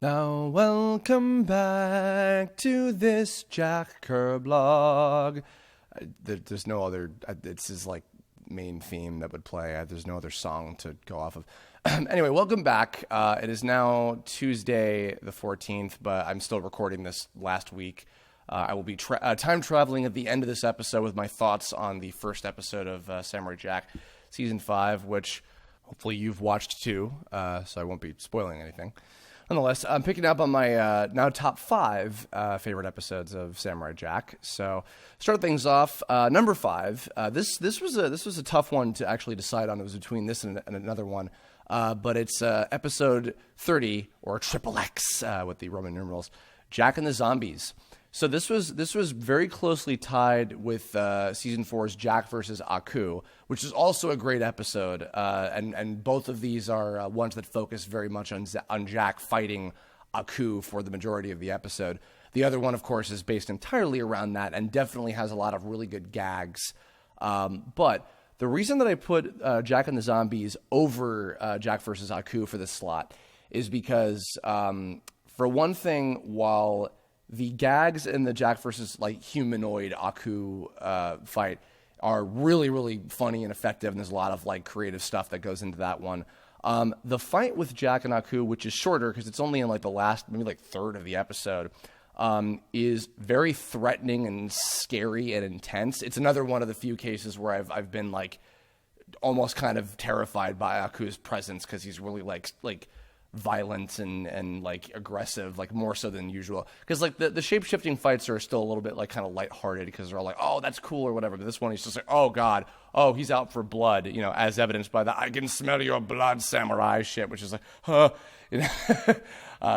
Now welcome back to this Jack Kirblog. There's no other, it's his like main theme that would play. There's no other song to go off of. Anyway, welcome back. It is now Tuesday the 14th, but I'm still recording this last week. I will be time traveling at the end of this episode with my thoughts on the first episode of Samurai Jack Season 5, which hopefully you've watched too, so I won't be spoiling anything. Nonetheless, I'm picking up on my now top 5 favorite episodes of Samurai Jack. So, start things off. Number 5. This was a tough one to actually decide on. It was between this and another one, but it's episode 30 or Triple X with the Roman numerals. Jack and the Zombies. So this was very closely tied with season 4's Jack versus Aku, which is also a great episode. And both of these are ones that focus very much on Jack fighting Aku for the majority of the episode. The other one, of course, is based entirely around that and definitely has a lot of really good gags. But the reason that I put Jack and the Zombies over Jack versus Aku for this slot is because, for one thing, while the gags in the Jack versus like humanoid Aku fight are really, really funny and effective, and there's a lot of like creative stuff that goes into that one. The fight with Jack and Aku, which is shorter because it's only in like the last maybe like third of the episode, is very threatening and scary and intense. It's another one of the few cases where I've been like almost kind of terrified by Aku's presence because he's really like violent and like aggressive, like more so than usual. Because like the shape-shifting fights are still a little bit like kind of lighthearted because they're all like, oh, that's cool or whatever. But this one, he's just like, oh god, oh, he's out for blood, you know, as evidenced by the I can smell your blood samurai shit, which is like, huh, you know,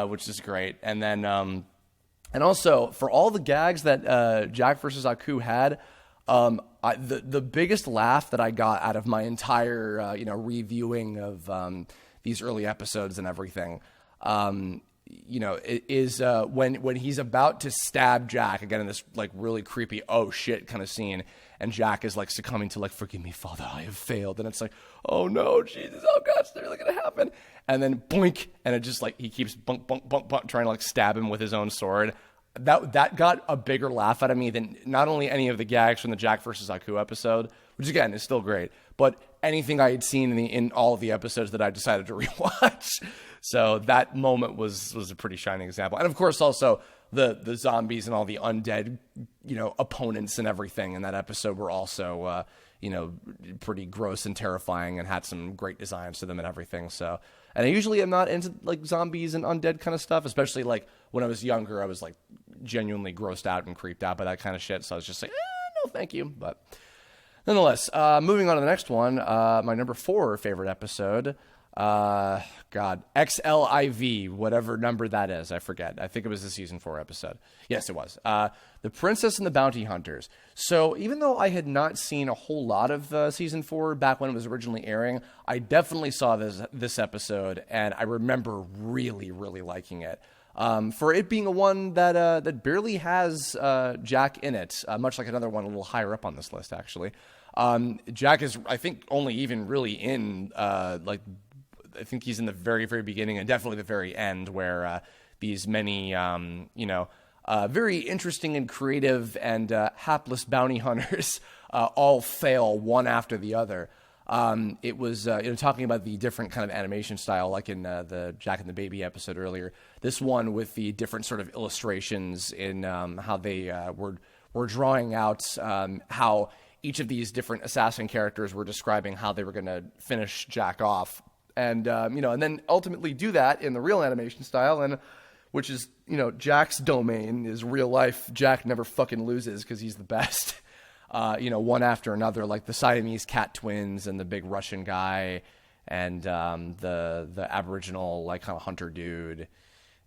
which is great. And then and also for all the gags that Jack versus Aku had, the biggest laugh that I got out of my entire reviewing of these early episodes and everything, is when he's about to stab Jack again in this like really creepy oh shit kind of scene, and Jack is like succumbing to like, forgive me, Father, I have failed, and it's like, oh no, Jesus, oh god, it's really gonna happen, and then boink, and it just like he keeps bunk bunk bunk bunk trying to like stab him with his own sword. That got a bigger laugh out of me than not only any of the gags from the Jack versus Aku episode, which again is still great, but anything I had seen in all of the episodes that I decided to rewatch. So that moment was a pretty shining example. And of course also the zombies and all the undead, opponents and everything in that episode were also, pretty gross and terrifying and had some great designs to them and everything. So, and I usually am not into like zombies and undead kind of stuff, especially like when I was younger, I was like genuinely grossed out and creeped out by that kind of shit. So I was just like, no, thank you. But nonetheless, moving on to the next one, my number 4 favorite episode, XLIV, whatever number that is, I forget. I think it was the season 4 episode. Yes, it was. The Princess and the Bounty Hunters. So even though I had not seen a whole lot of season 4 back when it was originally airing, I definitely saw this episode, and I remember really, really liking it. For it being a one that barely has Jack in it, much like another one a little higher up on this list, actually. Jack is, I think, only even really in, I think he's in the very, very beginning and definitely the very end where these many, very interesting and creative and hapless bounty hunters all fail one after the other. It was, talking about the different kind of animation style, like in the Jack and the Baby episode earlier. This one with the different sort of illustrations in how they were drawing out how each of these different assassin characters were describing how they were going to finish Jack off. And, and then ultimately do that in the real animation style, and which is, Jack's domain is real life. Jack never fucking loses because he's the best. One after another, like the Siamese cat twins and the big Russian guy and the Aboriginal like kind of hunter dude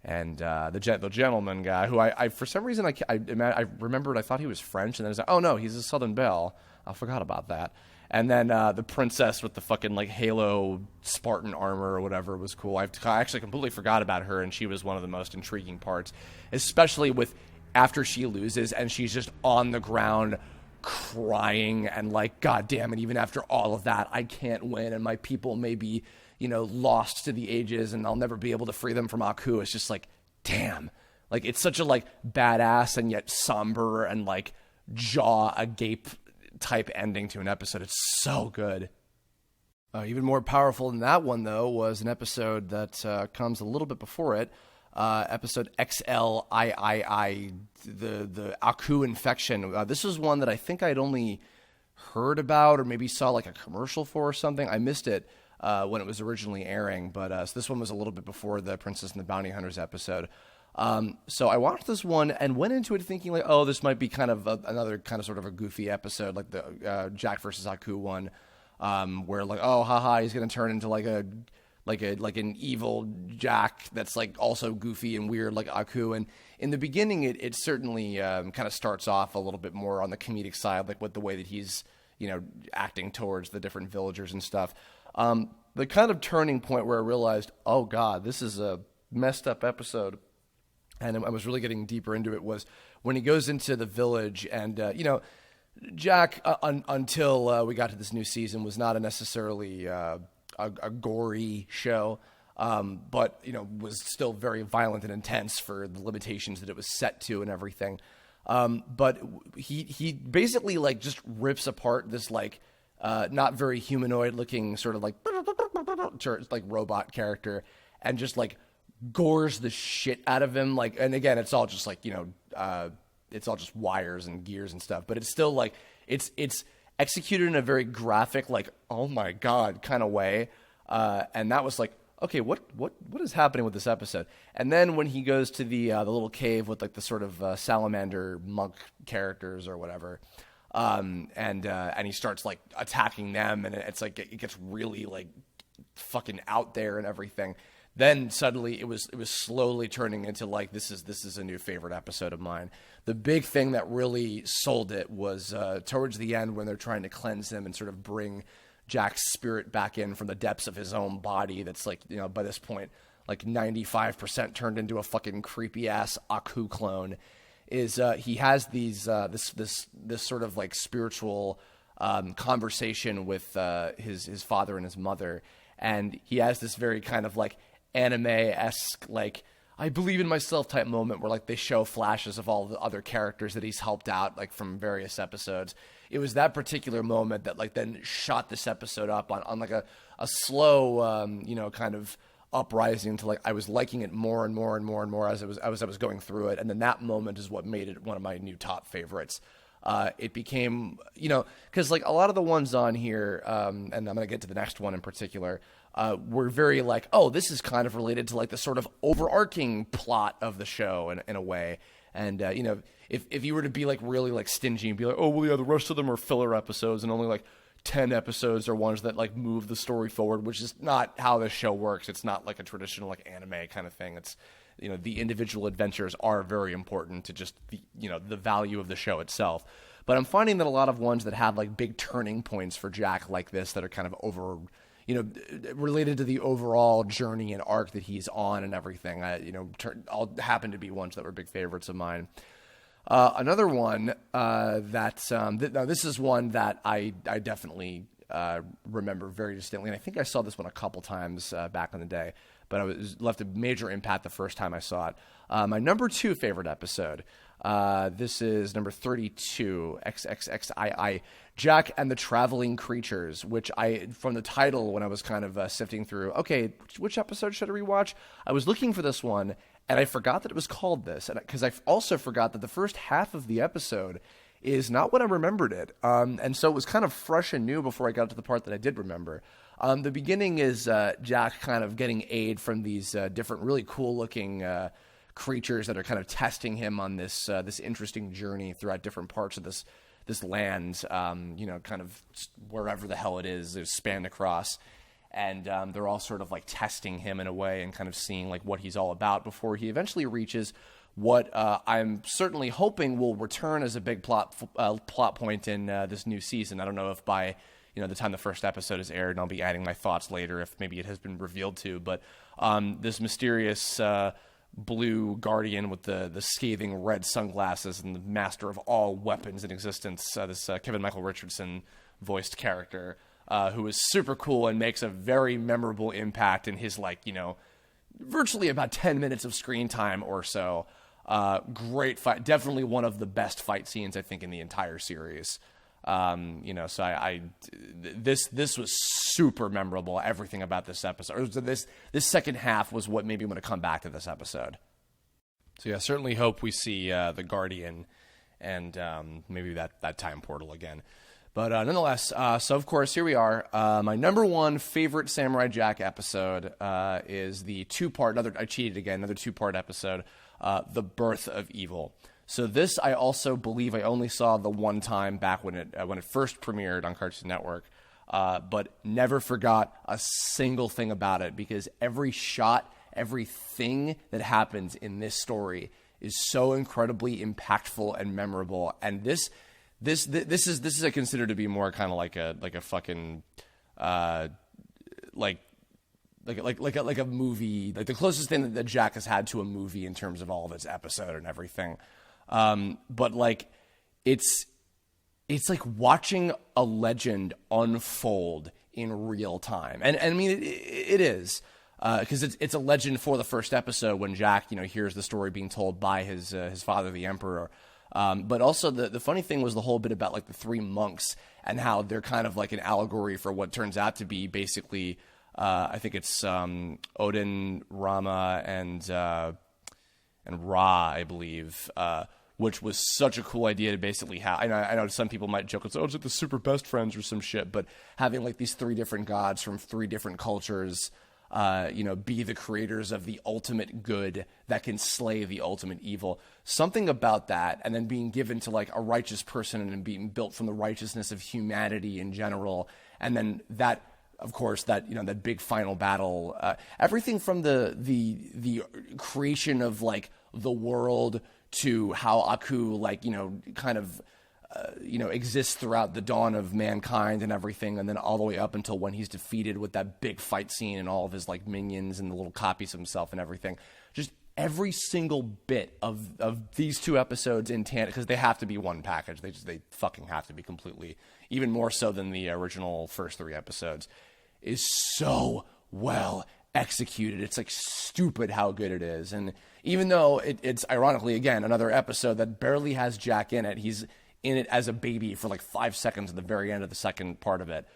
and the gentleman guy who I for some reason I remembered I thought he was French, and then I was like, oh no, he's a Southern Belle. I forgot about that. And then the princess with the fucking like Halo Spartan armor or whatever was cool. I actually completely forgot about her, and she was one of the most intriguing parts, especially with after she loses and she's just on the ground crying and like, God damn it, even after all of that, I can't win, and my people may be, lost to the ages and I'll never be able to free them from Aku. It's just like, damn. Like, it's such a, like, badass and yet somber and, like, jaw agape type ending to an episode. It's so good. Even more powerful than that one, though, was an episode that comes a little bit before it. Episode XLIII, the Aku infection. This was one that I think I'd only heard about or maybe saw, like, a commercial for or something. I missed it when it was originally airing, but so this one was a little bit before the Princess and the Bounty Hunters episode. So I watched this one and went into it thinking like, oh, this might be kind of another kind of sort of a goofy episode, like the Jack versus Aku one, where like, oh, haha, he's gonna turn into like an evil Jack that's like also goofy and weird like Aku. And in the beginning, it certainly kind of starts off a little bit more on the comedic side, like with the way that he's acting towards the different villagers and stuff. The kind of turning point where I realized, oh God, this is a messed up episode. And I was really getting deeper into it was when he goes into the village and, Jack, until we got to this new season, was not necessarily a gory show, but, was still very violent and intense for the limitations that it was set to and everything. But he basically, like, just rips apart this, like, not very humanoid looking sort of like robot character and just, like, gores the shit out of him, like, and again, it's all just like it's all just wires and gears and stuff, but it's still like it's executed in a very graphic, like, oh my God kind of way, and that was like, okay, what is happening with this episode? And then when he goes to the little cave with like the sort of salamander monk characters or whatever, and he starts like attacking them, and it's like it gets really like fucking out there and everything. Then suddenly it was slowly turning into like this is a new favorite episode of mine. The big thing that really sold it was towards the end when they're trying to cleanse him and sort of bring Jack's spirit back in from the depths of his own body. That's like, by this point like 95% turned into a fucking creepy ass Aku clone. Is he has these this sort of like spiritual conversation with his father and his mother, and he has this very kind of like anime-esque, like, I believe in myself type moment where like they show flashes of all the other characters that he's helped out like from various episodes. It was that particular moment that like then shot this episode up on like a slow kind of uprising to like I was liking it more and more and more and more as I was going through it, and then that moment is what made it one of my new top favorites. It became, because like a lot of the ones on here, and I'm going to get to the next one in particular, were very like, oh, this is kind of related to like the sort of overarching plot of the show in a way. And, if you were to be like really like stingy and be like, oh, well, yeah, the rest of them are filler episodes and only like 10 episodes are ones that like move the story forward, which is not how this show works. It's not like a traditional like anime kind of thing. It's, the individual adventures are very important to just the value of the show itself. But I'm finding that a lot of ones that have like big turning points for Jack like this that are kind of related to the overall journey and arc that he's on and everything, all happen to be ones that were big favorites of mine. Another one now this is one that I definitely remember very distinctly, and I think I saw this one a couple times back in the day, but it left a major impact the first time I saw it. My number 2 favorite episode, this is number 32, XXXII, Jack and the Traveling Creatures, which from the title when I was kind of sifting through, okay, which episode should I rewatch? I was looking for this one, and I forgot that it was called this, and because I also forgot that the first half of the episode is not what I remembered it. And so it was kind of fresh and new before I got to the part that I did remember. The beginning is Jack kind of getting aid from these different really cool looking creatures that are kind of testing him on this interesting journey throughout different parts of this land, kind of wherever the hell it is, they're spanned across. And they're all sort of like testing him in a way and kind of seeing like what he's all about before he eventually reaches what I'm certainly hoping will return as a big plot point in this new season. I don't know if by the time the first episode is aired, and I'll be adding my thoughts later if maybe it has been revealed to, but this mysterious blue guardian with the scathing red sunglasses and the master of all weapons in existence, this Kevin Michael Richardson voiced character, who is super cool and makes a very memorable impact in his, like, virtually about 10 minutes of screen time or so. Great fight. Definitely one of the best fight scenes, I think, in the entire series. So this was super memorable. Everything about this episode, this second half was what made me want to come back to this episode. So yeah, certainly hope we see the Guardian and maybe that time portal again. But nonetheless, so of course, here we are. My number one favorite Samurai Jack episode is the two-part, another 2-part episode, The Birth of Evil. So this, I also believe I only saw the one time back when it first premiered on Cartoon Network, but never forgot a single thing about it, because every shot, everything that happens in this story is so incredibly impactful and memorable. And this is I consider to be more kind of like a fucking like a movie, like the closest thing that Jack has had to a movie in terms of all of its episode and everything. But like it's like watching a legend unfold in real time. And I mean, it is, cause it's a legend for the first episode when Jack, hears the story being told by his father, the Emperor. But also the funny thing was the whole bit about like the three monks and how they're kind of like an allegory for what turns out to be basically, I think it's, Odin, Rama, and Ra, I believe, which was such a cool idea to basically have. I know some people might joke, it's like the super best friends or some shit, but having like these three different gods from three different cultures, be the creators of the ultimate good that can slay the ultimate evil. Something about that, and then being given to like a righteous person and being built from the righteousness of humanity in general, and then that, of course, that that big final battle, everything from the creation of like the world to how Aku exists throughout the dawn of mankind and everything, and then all the way up until when he's defeated with that big fight scene and all of his like minions and the little copies of himself and everything. Just every single bit of these two episodes in tandem, because they have to be one package. They fucking have to be completely, even more so than the original first three episodes, is so well executed. It's like stupid how good it is. And even though it's ironically, again, another episode that barely has Jack in it, he's in it as a baby for like 5 seconds at the very end of the second part of it.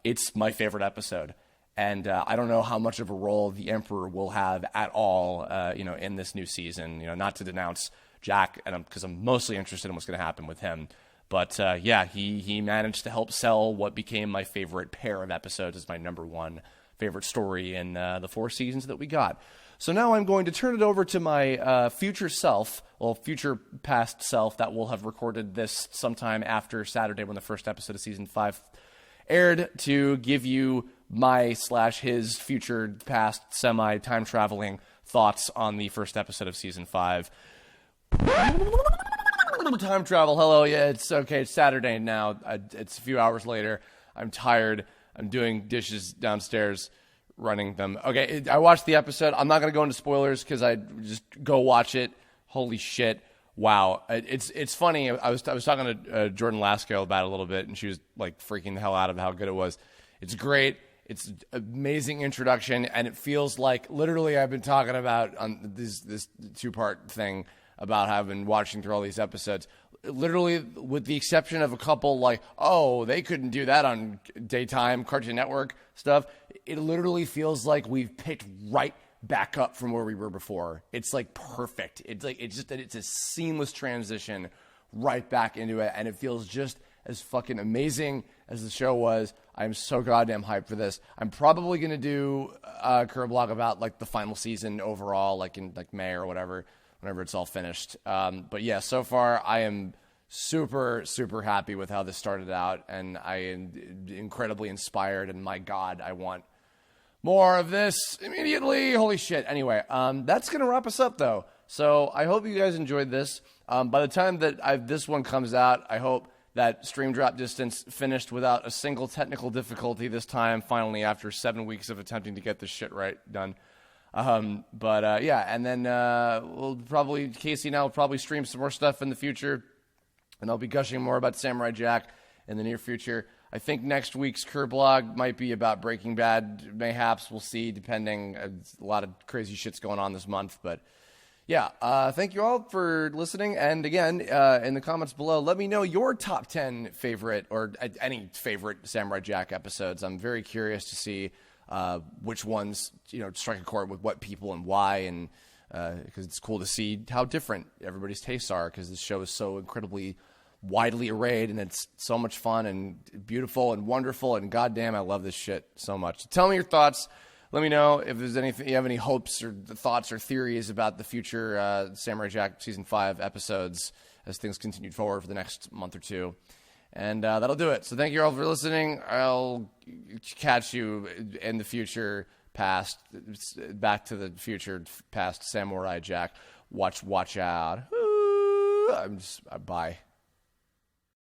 It's my favorite episode. And I don't know how much of a role the Emperor will have at all, in this new season. Not to denounce Jack, because I'm mostly interested in what's going to happen with him. But he managed to help sell what became my favorite pair of episodes as my number one favorite story in the 4 seasons that we got. So now I'm going to turn it over to my future past self that will have recorded this sometime after Saturday when the first episode of season 5 aired, to give you my/his future past semi-time traveling thoughts on the first episode of season 5. Time travel, hello, yeah, it's okay, it's Saturday now, it's a few hours later, I'm tired, I'm doing dishes downstairs, running them. Okay, I watched the episode. I'm not going to go into spoilers because I just go watch it. Holy shit. Wow. It's funny. I was talking to Jordan Lasco about it a little bit, and she was like freaking the hell out of how good it was. It's great. It's amazing introduction, and it feels like literally I've been talking about on this 2-part thing about how I've been watching through all these episodes. Literally, with the exception of a couple like, oh, they couldn't do that on daytime Cartoon Network stuff, it literally feels like we've picked right back up from where we were before. It's like perfect. It's like it's a seamless transition right back into it, and it feels just as fucking amazing as the show was. I'm so goddamn hyped for this. I'm probably gonna do a Kirblog about like the final season overall, like in like May or whatever, whenever it's all finished. But yeah, so far I am super, super happy with how this started out, and I am incredibly inspired, and my God, I want more of this immediately. Holy shit. Anyway, that's going to wrap us up, though. So I hope you guys enjoyed this. By the time that this one comes out, I hope that Stream Drop Distance finished without a single technical difficulty this time, finally, after 7 weeks of attempting to get this shit done. Yeah, and then Casey and I will probably stream some more stuff in the future, and I'll be gushing more about Samurai Jack in the near future. I think next week's Kirblog might be about Breaking Bad. Mayhaps, we'll see, depending. A lot of crazy shit's going on this month, but yeah. Thank you all for listening. And again, in the comments below, let me know your top 10 favorite or any favorite Samurai Jack episodes. I'm very curious to see which ones strike a chord with what people and why, and because it's cool to see how different everybody's tastes are. Because this show is so incredibly widely arrayed, and it's so much fun and beautiful and wonderful, and goddamn, I love this shit so much. So tell me your thoughts. Let me know if there's anything, you have any hopes or thoughts or theories about the future Samurai Jack Season 5 episodes as things continue forward for the next month or two. And that'll do it. So thank you all for listening. I'll catch you in the future past, Back to the Future past Samurai Jack. Watch out. Bye.